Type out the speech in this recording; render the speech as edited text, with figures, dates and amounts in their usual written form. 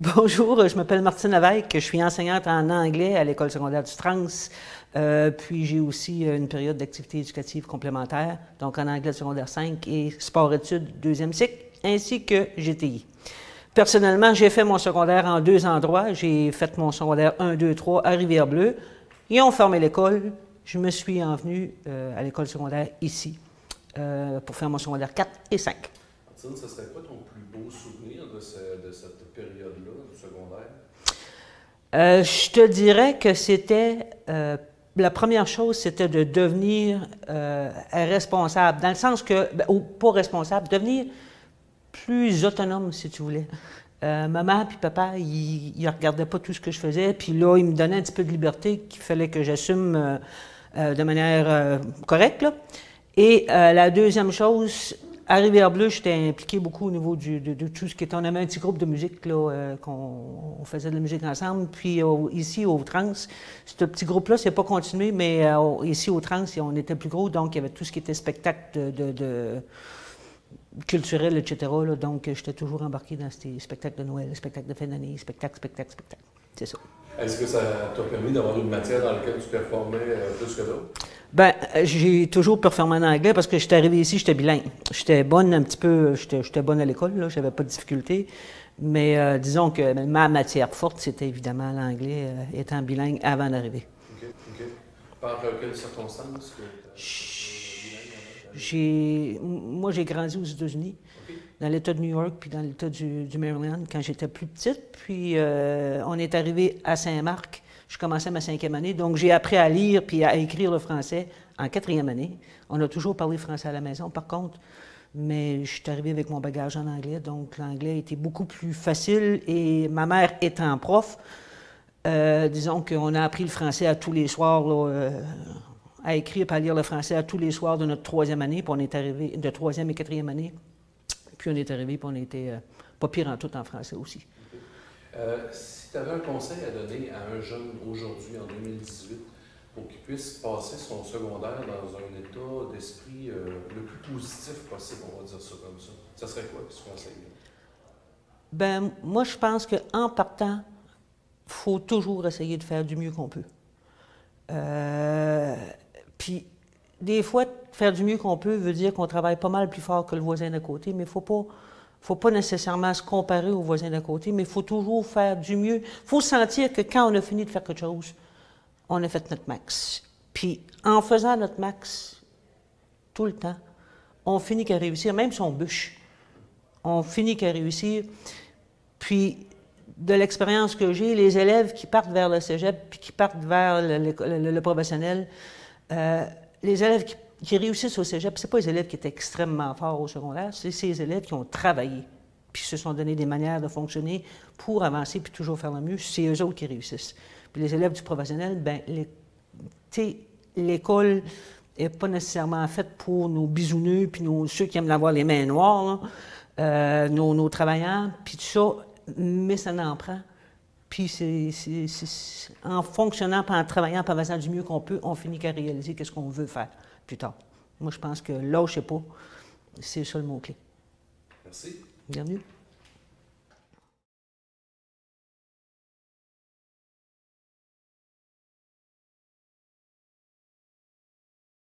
Bonjour, je m'appelle Martine Lévesque, je suis enseignante en anglais à l'école secondaire du Trans. Puis j'ai aussi une période d'activité éducative complémentaire, donc en anglais secondaire 5 et sport-études deuxième cycle, ainsi que GTI. Personnellement, j'ai fait mon secondaire en deux endroits. J'ai fait mon secondaire 1, 2, 3 à Rivière-Bleue. Ils ont fermé l'école. Je me suis envenue à l'école secondaire ici pour faire mon secondaire 4 et 5. Martine, ce serait quoi ton plus beau souvenir de cette période-là, du secondaire? Je te dirais que c'était, la première chose, c'était de devenir responsable, dans le sens que, ou pas responsable, devenir plus autonome, si tu voulais. Maman puis papa, ils ne regardaient pas tout ce que je faisais, puis là, ils me donnaient un petit peu de liberté qu'il fallait que j'assume de manière correcte, là. Et la deuxième chose, à Rivière-Bleue, j'étais impliqué beaucoup au niveau de tout ce qui était. On avait un petit groupe de musique, là, qu'on faisait de la musique ensemble. Puis ici, au Trans, ce petit groupe-là, c'est pas continué, mais ici, au Trans, on était plus gros, donc il y avait tout ce qui était spectacle culturel, etc. Là, donc, j'étais toujours embarqué dans ces spectacles de Noël, spectacles de fin d'année, spectacle. C'est ça. Est-ce que ça t'a permis d'avoir une matière dans laquelle tu performais plus que d'autres? Ben, j'ai toujours performé en anglais parce que j'étais arrivé ici, j'étais bilingue. J'étais bonne un petit peu, j'étais bonne à l'école, là, j'avais pas de difficultés. Mais disons que ma matière forte, c'était évidemment l'anglais, étant bilingue avant d'arriver. OK. Par quelles circonstances que Moi, j'ai grandi aux États-Unis, dans l'État de New York, puis dans l'État du Maryland, quand j'étais plus petite. Puis, on est arrivé à Saint-Marc. Je commençais ma 5e année, donc j'ai appris à lire puis à écrire le français en 4e année. On a toujours parlé français à la maison, par contre, mais je suis arrivé avec mon bagage en anglais, donc l'anglais était beaucoup plus facile. Et ma mère étant prof, disons qu'on a appris le français à tous les soirs, là, à écrire et à lire le français à tous les soirs de notre 3e année, puis on est arrivé de 3e et 4e année. Puis on est arrivé, puis on était pas pire en tout en français aussi. Si tu avais un conseil à donner à un jeune aujourd'hui, en 2018, pour qu'il puisse passer son secondaire dans un état d'esprit le plus positif possible, on va dire ça comme ça serait quoi ce conseil-là? Ben, moi, je pense qu'en partant, il faut toujours essayer de faire du mieux qu'on peut. Puis, des fois, faire du mieux qu'on peut veut dire qu'on travaille pas mal plus fort que le voisin d'à côté, mais il faut pas nécessairement se comparer au voisin d'à côté, mais il faut toujours faire du mieux. Il faut sentir que quand on a fini de faire quelque chose, on a fait notre max. Puis, en faisant notre max tout le temps, on finit qu'à réussir, même si on bûche. On finit qu'à réussir. Puis, de l'expérience que j'ai, les élèves qui partent vers le cégep puis qui partent vers le professionnel, les élèves qui réussissent au cégep, ce pas les élèves qui étaient extrêmement forts au secondaire, c'est ces élèves qui ont travaillé, puis se sont donné des manières de fonctionner pour avancer puis toujours faire le mieux, c'est eux autres qui réussissent. Puis les élèves du professionnel, bien, l'école n'est pas nécessairement faite pour nos bisouneux puis ceux qui aiment avoir les mains noires, là, nos travailleurs, puis tout ça, mais ça n'en prend. Puis en fonctionnant, en travaillant, en faisant du mieux qu'on peut, on finit qu'à réaliser qu'est-ce qu'on veut faire plus tard. Moi, je pense que lâchez pas, c'est ça le mot-clé. Merci. Bienvenue.